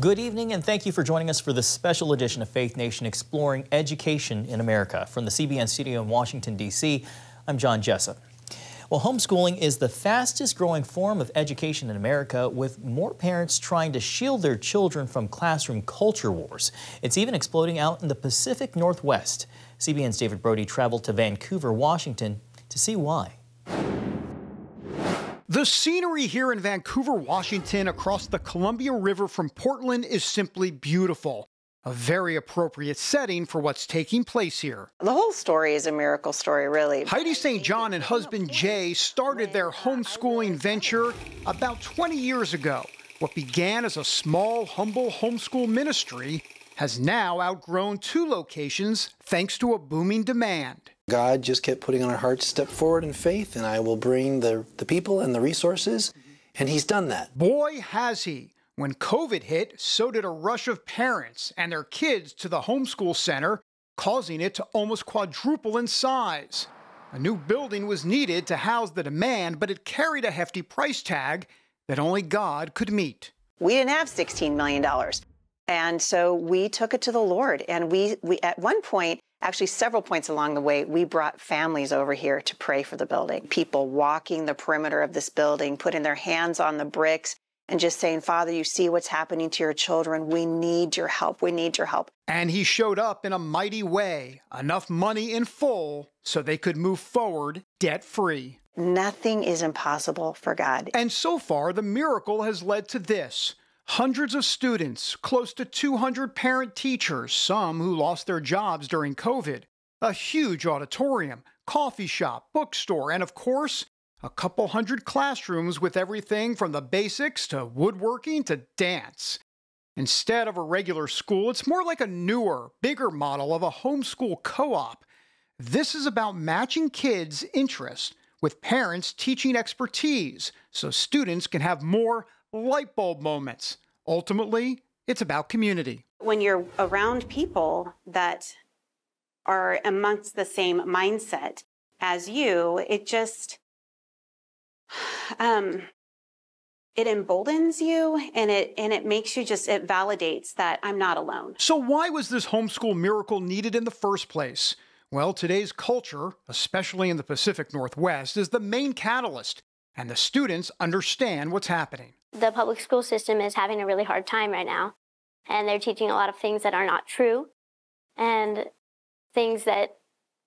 Good evening, and thank you for joining us for this special edition of Faith Nation Exploring Education in America. From the CBN studio in Washington, D.C., I'm John Jessup. Well, homeschooling is the fastest growing form of education in America, with more parents trying to shield their children from classroom culture wars. It's even exploding out in the Pacific Northwest. CBN's David Brody traveled to Vancouver, Washington to see why. The scenery here in Vancouver, Washington, across the Columbia River from Portland is simply beautiful. A very appropriate setting for what's taking place here. The whole story is a miracle story, really. Heidi St. John and husband Jay started their homeschooling venture about 20 years ago. What began as a small, humble homeschool ministry has now outgrown 2 locations thanks to a booming demand. God just kept putting on our hearts to step forward in faith, and I will bring the people and the resources, and he's done that. Boy, has he. When COVID hit, so did a rush of parents and their kids to the homeschool center, causing it to almost quadruple in size. A new building was needed to house the demand, but it carried a hefty price tag that only God could meet. We didn't have $16 million. And so we took it to the Lord. And we at one point, actually several points along the way, we brought families over here to pray for the building. People walking the perimeter of this building, putting their hands on the bricks and just saying, Father, you see what's happening to your children. We need your help. We need your help. And he showed up in a mighty way, enough money in full so they could move forward debt-free. Nothing is impossible for God. And so far, the miracle has led to this. Hundreds of students, close to 200 parent teachers, some who lost their jobs during COVID, a huge auditorium, coffee shop, bookstore, and of course, a couple hundred classrooms with everything from the basics to woodworking to dance. Instead of a regular school, it's more like a newer, bigger model of a homeschool co-op. This is about matching kids' interests with parents' teaching expertise so students can have more light bulb moments. Ultimately, it's about community. When you're around people that are amongst the same mindset as you, it just, it emboldens you and it makes you just, it validates that I'm not alone. So why was this homeschool miracle needed in the first place? Well, today's culture, especially in the Pacific Northwest, is the main catalyst, and the students understand what's happening. The public school system is having a really hard time right now, and they're teaching a lot of things that are not true and things that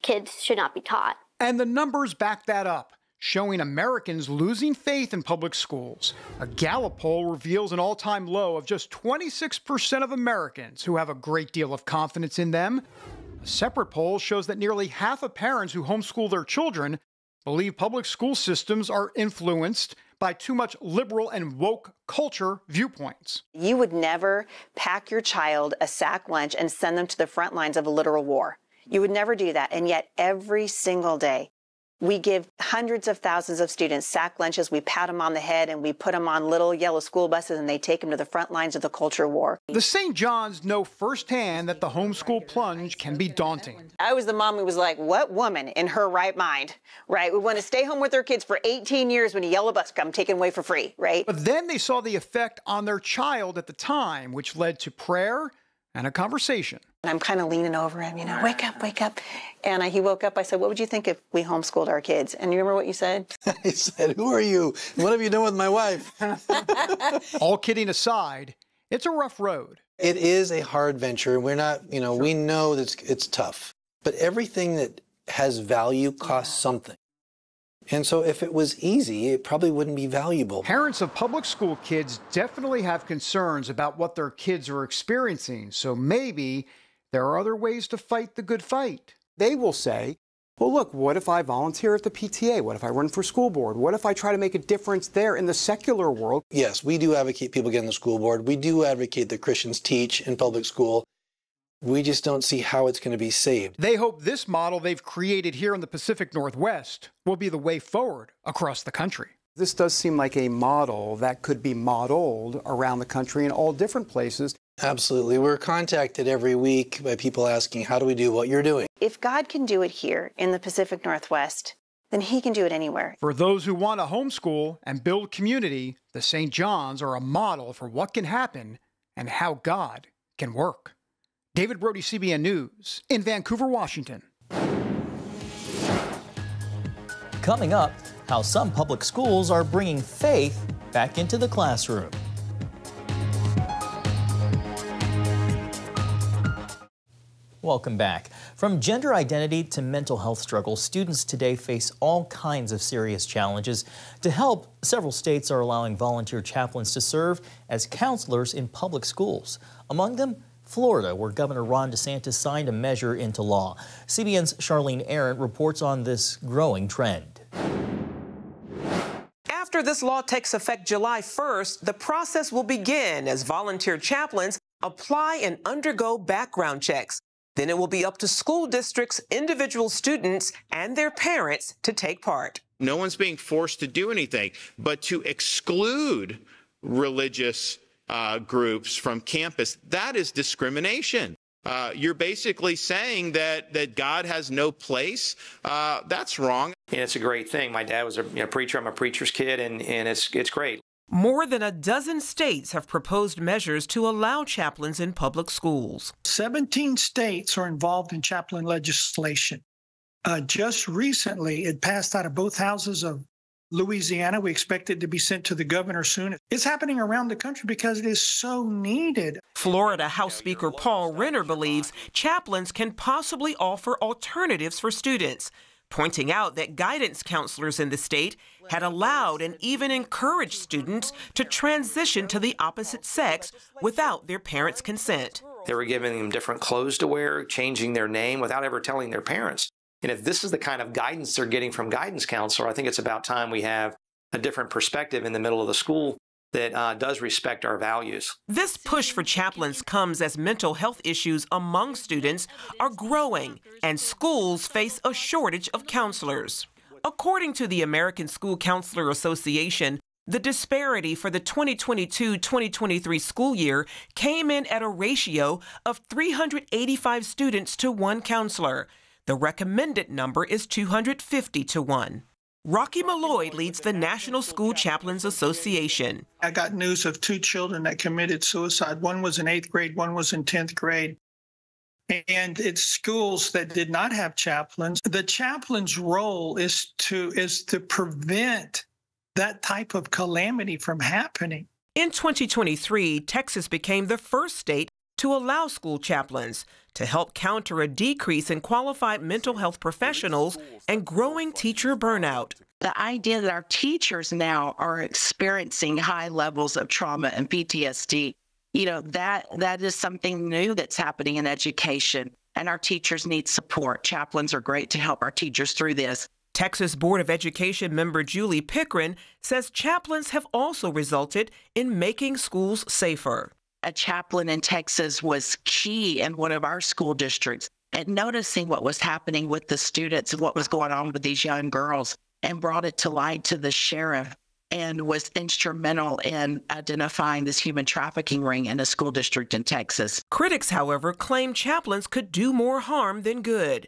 kids should not be taught. And the numbers back that up, showing Americans losing faith in public schools. A Gallup poll reveals an all-time low of just 26% of Americans who have a great deal of confidence in them. A separate poll shows that nearly half of parents who homeschool their children believe public school systems are influenced by too much liberal and woke culture viewpoints. You would never pack your child a sack lunch and send them to the front lines of a literal war. You would never do that. And yet every single day, we give hundreds of thousands of students sack lunches. We pat them on the head and we put them on little yellow school buses and they take them to the front lines of the culture war. The St. John's know firsthand that the homeschool plunge can be daunting. I was the mom who was like, what woman in her right mind, right? We want to stay home with their kids for 18 years when a yellow bus come taken away for free, right? But then they saw the effect on their child at the time, which led to prayer and a conversation. And I'm kind of leaning over him, you know, wake up, wake up. And he woke up. I said, what would you think if we homeschooled our kids? And you remember what you said? I said, who are you? What have you done with my wife? All kidding aside, it's a rough road. It is a hard venture. We're not, we know that it's tough. But everything that has value costs something. And so if it was easy, it probably wouldn't be valuable. Parents of public school kids definitely have concerns about what their kids are experiencing. So maybe there are other ways to fight the good fight. They will say, well, look, what if I volunteer at the PTA? What if I run for school board? What if I try to make a difference there in the secular world? Yes, we do advocate people get in the school board. We do advocate that Christians teach in public school. We just don't see how it's going to be saved. They hope this model they've created here in the Pacific Northwest will be the way forward across the country. This does seem like a model that could be modeled around the country in all different places. Absolutely. We're contacted every week by people asking, how do we do what you're doing? If God can do it here in the Pacific Northwest, then he can do it anywhere. For those who want to homeschool and build community, the St. John's are a model for what can happen and how God can work. David Brody, CBN News, in Vancouver, Washington. Coming up, how some public schools are bringing faith back into the classroom. Welcome back. From gender identity to mental health struggles, students today face all kinds of serious challenges. To help, several states are allowing volunteer chaplains to serve as counselors in public schools. Among them, Florida, where Governor Ron DeSantis signed a measure into law. CBN's Charlene Aaron reports on this growing trend. After this law takes effect July 1st, the process will begin as volunteer chaplains apply and undergo background checks. Then it will be up to school districts, individual students, and their parents to take part. No one's being forced to do anything, but to exclude religious groups from campus, that is discrimination. You're basically saying that God has no place. That's wrong. And it's a great thing. My dad was a preacher. I'm a preacher's kid, and it's great. More than a dozen states have proposed measures to allow chaplains in public schools. 17 states are involved in chaplain legislation. Just recently, it passed out of both houses of Louisiana. We expect it to be sent to the governor soon. It's happening around the country because it is so needed. Florida House Speaker Paul Renner believes chaplains can possibly offer alternatives for students, pointing out that guidance counselors in the state had allowed and even encouraged students to transition to the opposite sex without their parents' consent. They were giving them different clothes to wear, changing their name without ever telling their parents. And if this is the kind of guidance they're getting from guidance counselor, I think it's about time we have a different perspective in the middle of the school that does respect our values. This push for chaplains comes as mental health issues among students are growing and schools face a shortage of counselors. According to the American School Counselor Association, the disparity for the 2022-2023 school year came in at a ratio of 385 students to one counselor. The recommended number is 250 to 1. Rocky Malloy leads the National School Chaplains Association. I got news of 2 children that committed suicide. One was in 8th grade, one was in 10th grade. And it's schools that did not have chaplains. The chaplain's role is to prevent that type of calamity from happening. In 2023, Texas became the first state to allow school chaplains to help counter a decrease in qualified mental health professionals and growing teacher burnout. The idea that our teachers now are experiencing high levels of trauma and PTSD, that is something new that's happening in education, and our teachers need support. Chaplains are great to help our teachers through this. Texas Board of Education member Julie Pickren says chaplains have also resulted in making schools safer. A chaplain in Texas was key in one of our school districts at noticing what was happening with the students and what was going on with these young girls, and brought it to light to the sheriff and was instrumental in identifying this human trafficking ring in a school district in Texas. Critics, however, claim chaplains could do more harm than good.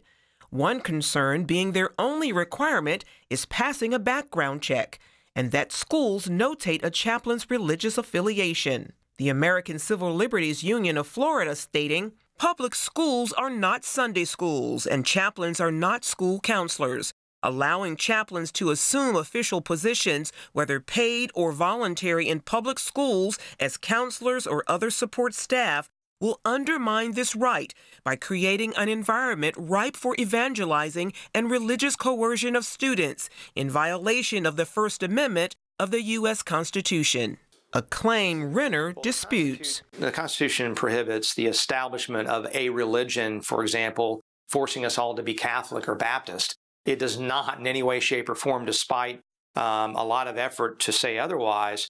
One concern being their only requirement is passing a background check, and that schools notate a chaplain's religious affiliation. The American Civil Liberties Union of Florida stating, public schools are not Sunday schools and chaplains are not school counselors. Allowing chaplains to assume official positions, whether paid or voluntary, in public schools as counselors or other support staff will undermine this right by creating an environment ripe for evangelizing and religious coercion of students in violation of the First Amendment of the U.S. Constitution. A claim Renner disputes. The Constitution prohibits the establishment of a religion, for example, forcing us all to be Catholic or Baptist. It does not in any way, shape, or form, despite a lot of effort to say otherwise,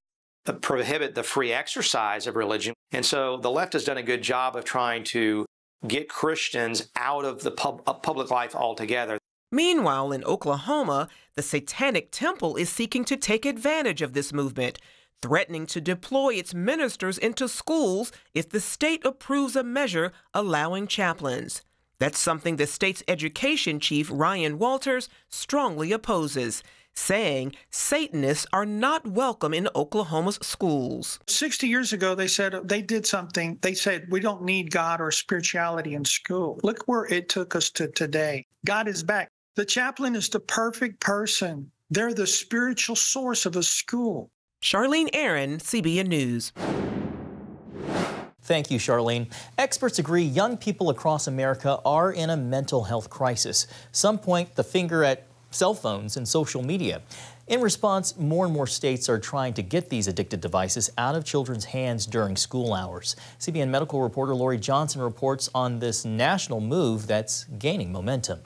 prohibit the free exercise of religion. And so the left has done a good job of trying to get Christians out of the public life altogether. Meanwhile, in Oklahoma, the Satanic Temple is seeking to take advantage of this movement, threatening to deploy its ministers into schools if the state approves a measure allowing chaplains. That's something the state's education chief, Ryan Walters, strongly opposes, saying Satanists are not welcome in Oklahoma's schools. 60 years ago, they said they did something. They said, we don't need God or spirituality in school. Look where it took us to today. God is back. The chaplain is the perfect person. They're the spiritual source of a school. Charlene Aaron, CBN News. Thank you, Charlene. Experts agree young people across America are in a mental health crisis. Some point the finger at cell phones and social media. In response, more and more states are trying to get these addicted devices out of children's hands during school hours. CBN medical reporter Lori Johnson reports on this national move that's gaining momentum.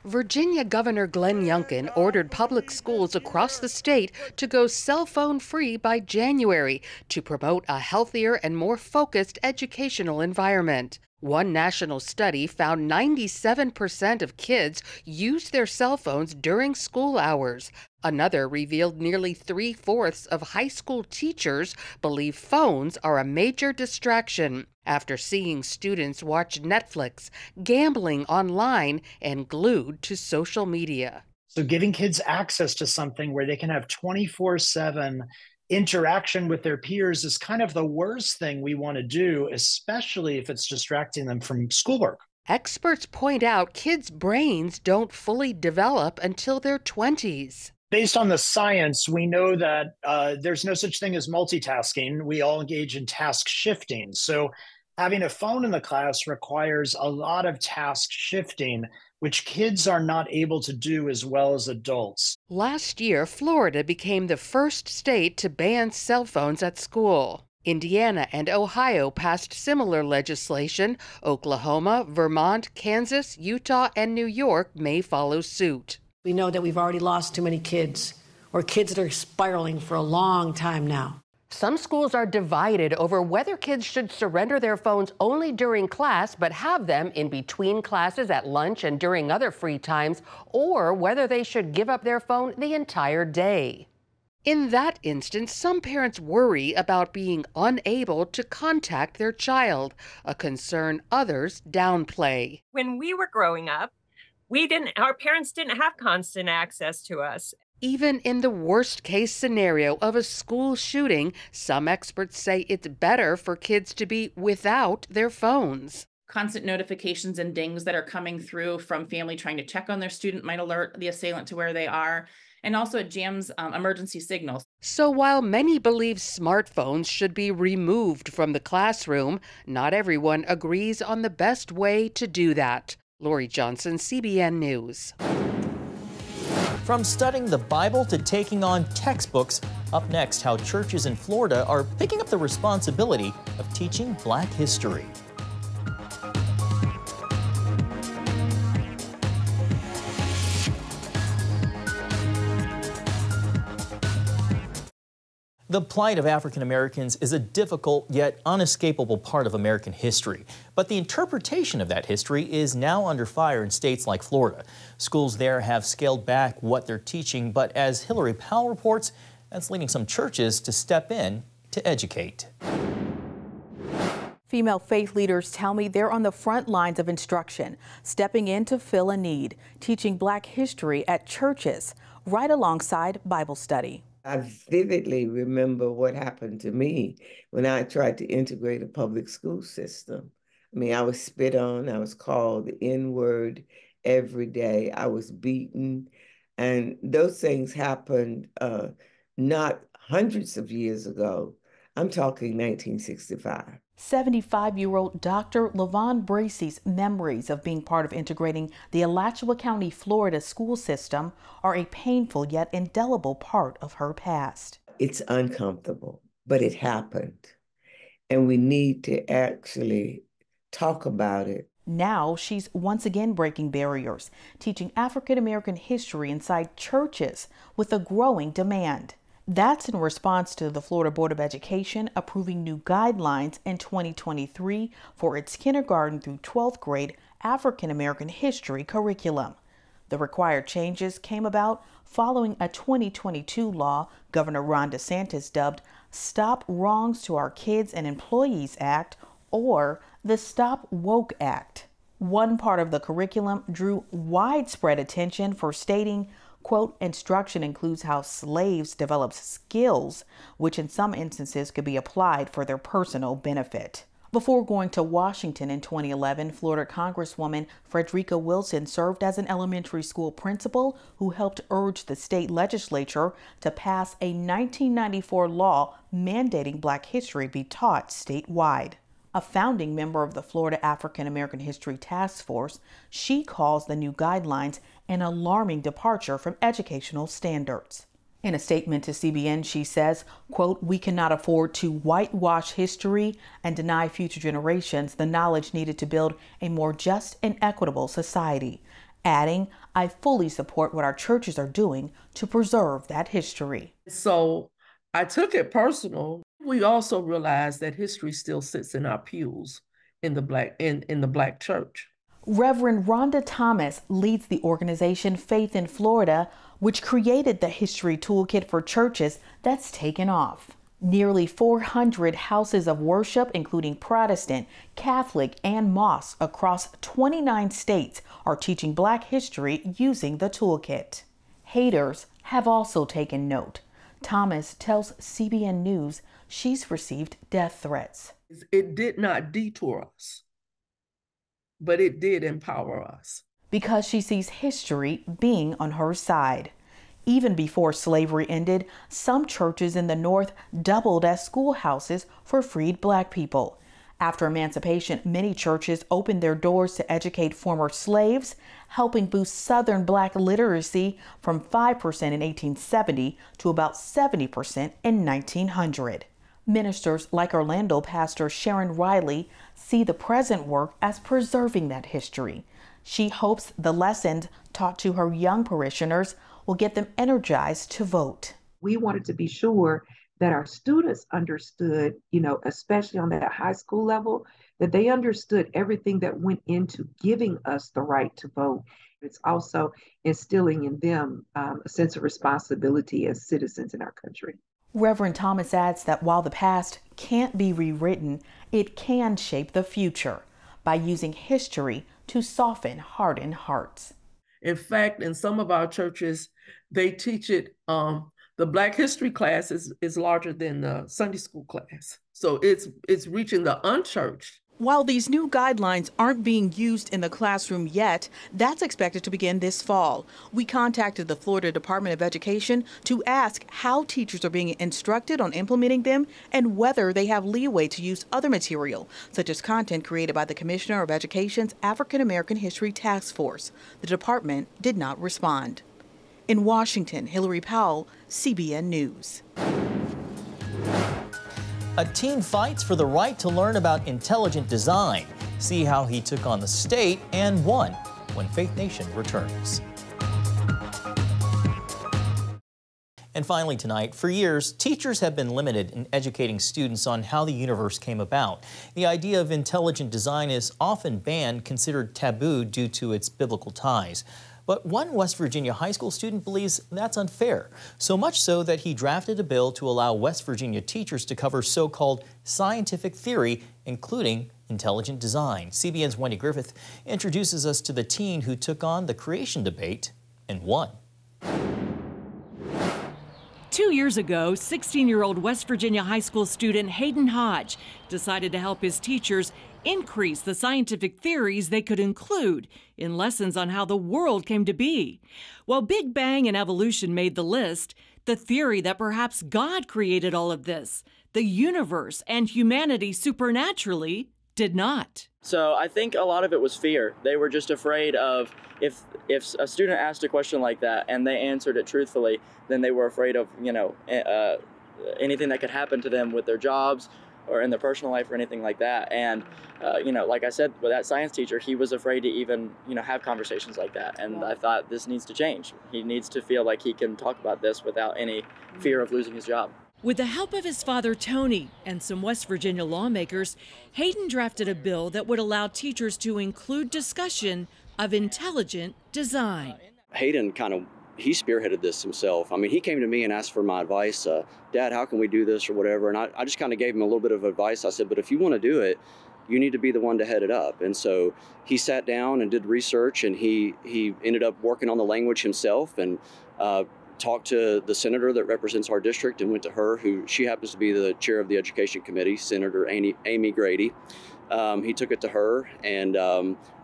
Virginia Governor Glenn Youngkin ordered public schools across the state to go cell phone free by January to promote a healthier and more focused educational environment. One national study found 97% of kids use their cell phones during school hours. Another revealed nearly 3/4 of high school teachers believe phones are a major distraction after seeing students watch Netflix, gambling online, and glued to social media. So giving kids access to something where they can have 24/7 interaction with their peers is kind of the worst thing we want to do, especially if it's distracting them from schoolwork. Experts point out kids' brains don't fully develop until their 20s. Based on the science, we know that there's no such thing as multitasking. We all engage in task shifting. So having a phone in the class requires a lot of task shifting, which kids are not able to do as well as adults. Last year, Florida became the first state to ban cell phones at school. Indiana and Ohio passed similar legislation. Oklahoma, Vermont, Kansas, Utah, and New York may follow suit. We know that we've already lost too many kids, or kids that are spiraling for a long time now. Some schools are divided over whether kids should surrender their phones only during class but have them in between classes, at lunch, and during other free times, or whether they should give up their phone the entire day. In that instance, some parents worry about being unable to contact their child, a concern others downplay. When we were growing up, our parents didn't have constant access to us. Even in the worst-case scenario of a school shooting, some experts say it's better for kids to be without their phones. Constant notifications and dings that are coming through from family trying to check on their student might alert the assailant to where they are, and also it jams emergency signals. So while many believe smartphones should be removed from the classroom, not everyone agrees on the best way to do that. Lori Johnson, CBN News. From studying the Bible to taking on textbooks, up next, how churches in Florida are picking up the responsibility of teaching Black history. The plight of African Americans is a difficult yet unescapable part of American history. But the interpretation of that history is now under fire in states like Florida. Schools there have scaled back what they're teaching, but as Hillary Powell reports, that's leading some churches to step in to educate. Female faith leaders tell me they're on the front lines of instruction, stepping in to fill a need, teaching Black history at churches, right alongside Bible study. I vividly remember what happened to me when I tried to integrate a public school system. I mean, I was spit on, I was called the N-word every day, I was beaten, and those things happened not hundreds of years ago. I'm talking 1965. 75-year-old Dr. LaVon Bracey's memories of being part of integrating the Alachua County, Florida school system are a painful yet indelible part of her past. It's uncomfortable, but it happened. And we need to actually talk about it. Now she's once again breaking barriers, teaching African American history inside churches with a growing demand. That's in response to the Florida Board of Education approving new guidelines in 2023 for its kindergarten through 12th grade African American history curriculum. The required changes came about following a 2022 law Governor Ron DeSantis dubbed Stop Wrongs to Our Kids and Employees Act, or the Stop Woke Act. One part of the curriculum drew widespread attention for stating, Quote, instruction includes how slaves developed skills, which in some instances could be applied for their personal benefit. Before going to Washington in 2011, Florida Congresswoman Frederica Wilson served as an elementary school principal who helped urge the state legislature to pass a 1994 law mandating Black history be taught statewide. A founding member of the Florida African American History Task Force, she calls the new guidelines an alarming departure from educational standards. In a statement to CBN, she says, quote, we cannot afford to whitewash history and deny future generations the knowledge needed to build a more just and equitable society. Adding, I fully support what our churches are doing to preserve that history. So I took it personal. We also realized that history still sits in our pews in the Black church. Reverend Rhonda Thomas leads the organization Faith in Florida, which created the History Toolkit for churches that's taken off. Nearly 400 houses of worship, including Protestant, Catholic, and mosques across 29 states, are teaching Black history using the toolkit. Haters have also taken note. Thomas tells CBN News she's received death threats. It did not detour us, but it did empower us. Because she sees history being on her side. Even before slavery ended, some churches in the North doubled as schoolhouses for freed Black people. After emancipation, many churches opened their doors to educate former slaves, helping boost Southern Black literacy from 5% in 1870 to about 70% in 1900. Ministers like Orlando pastor Sharon Riley see the present work as preserving that history. She hopes the lessons taught to her young parishioners will get them energized to vote. We wanted to be sure that our students understood, especially on that high school level, that they understood everything that went into giving us the right to vote. It's also instilling in them a sense of responsibility as citizens in our country. Reverend Thomas adds that while the past can't be rewritten, it can shape the future by using history to soften hardened hearts. In fact, in some of our churches, they teach it, the Black history class is larger than the Sunday school class. So it's reaching the unchurched. While these new guidelines aren't being used in the classroom yet, that's expected to begin this fall. We contacted the Florida Department of Education to ask how teachers are being instructed on implementing them and whether they have leeway to use other material, such as content created by the Commissioner of Education's African American History Task Force. The department did not respond. In Washington, Hillary Powell, CBN News. A teen fights for the right to learn about intelligent design. See how he took on the state and won when Faith Nation returns. And finally tonight, for years, teachers have been limited in educating students on how the universe came about. The idea of intelligent design is often banned, considered taboo due to its biblical ties. But one West Virginia high school student believes that's unfair, so much so that he drafted a bill to allow West Virginia teachers to cover so-called scientific theory, including intelligent design. CBN's Wendy Griffith introduces us to the teen who took on the creation debate and won. 2 years ago, 16-year-old West Virginia high school student Hayden Hodge decided to help his teachers increase the scientific theories they could include in lessons on how the world came to be. While Big Bang and evolution made the list, the theory that perhaps God created all of this, the universe and humanity supernaturally, did not. So I think a lot of it was fear. They were just afraid of if a student asked a question like that and they answered it truthfully, then they were afraid of, anything that could happen to them with their jobs or in their personal life or anything like that. And, like I said, with that science teacher, he was afraid to even, have conversations like that. And I thought this needs to change. He needs to feel like he can talk about this without any fear of losing his job. With the help of his father, Tony, and some West Virginia lawmakers, Hayden drafted a bill that would allow teachers to include discussion of intelligent design. Hayden he spearheaded this himself. I mean, he came to me and asked for my advice. Dad, how can we do this or whatever? And I just kind of gave him a little bit of advice. I said, but if you want to do it, you need to be the one to head it up. And so he sat down and did research, and he ended up working on the language himself. And talked to the senator that represents our district and went to her, she happens to be the chair of the education committee, Senator Amy Grady. He took it to her, and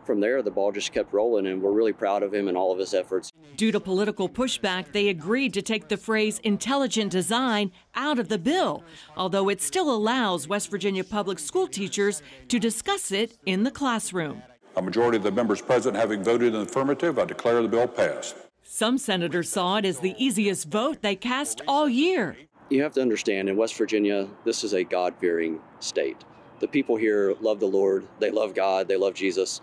from there, the ball just kept rolling, and we're really proud of him and all of his efforts. Due to political pushback, they agreed to take the phrase intelligent design out of the bill, although it still allows West Virginia public school teachers to discuss it in the classroom. A majority of the members present having voted in the affirmative, I declare the bill passed. Some senators saw it as the easiest vote they cast all year. You have to understand, in West Virginia, this is a God-fearing state. The people here love the Lord, they love God, they love Jesus.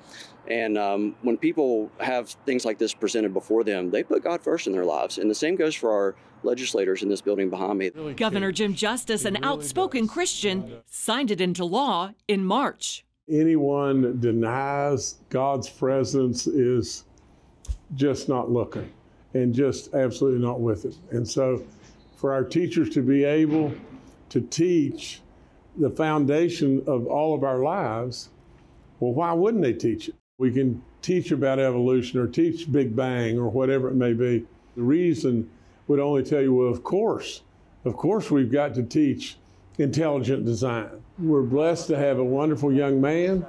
And when people have things like this presented before them, they put God first in their lives. And the same goes for our legislators in this building behind me. Governor Jim Justice, an outspoken Christian, signed it into law in March. Anyone that denies God's presence is just not looking and just absolutely not with it. And so for our teachers to be able to teach the foundation of all of our lives, well, why wouldn't they teach it? We can teach about evolution or teach Big Bang or whatever it may be. The reason would only tell you, well, of course we've got to teach intelligent design. We're blessed to have a wonderful young man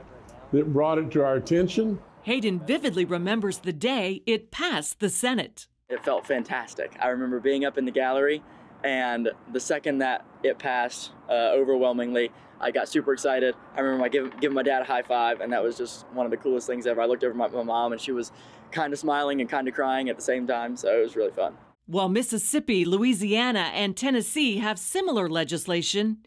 that brought it to our attention. Hayden vividly remembers the day it passed the Senate. It felt fantastic. I remember being up in the gallery, and the second that it passed overwhelmingly, I got super excited. I remember giving my dad a high five, and that was just one of the coolest things ever. I looked over at my mom, and she was kind of smiling and kind of crying at the same time, so it was really fun. While Mississippi, Louisiana, and Tennessee have similar legislation,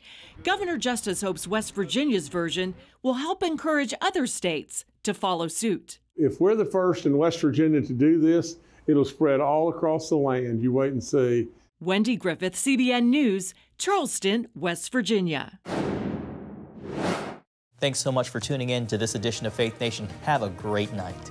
Governor Justice hopes West Virginia's version will help encourage other states to follow suit. If we're the first in West Virginia to do this, it'll spread all across the land. You wait and see. Wendy Griffith, CBN News, Charleston, West Virginia. Thanks so much for tuning in to this edition of Faith Nation. Have a great night.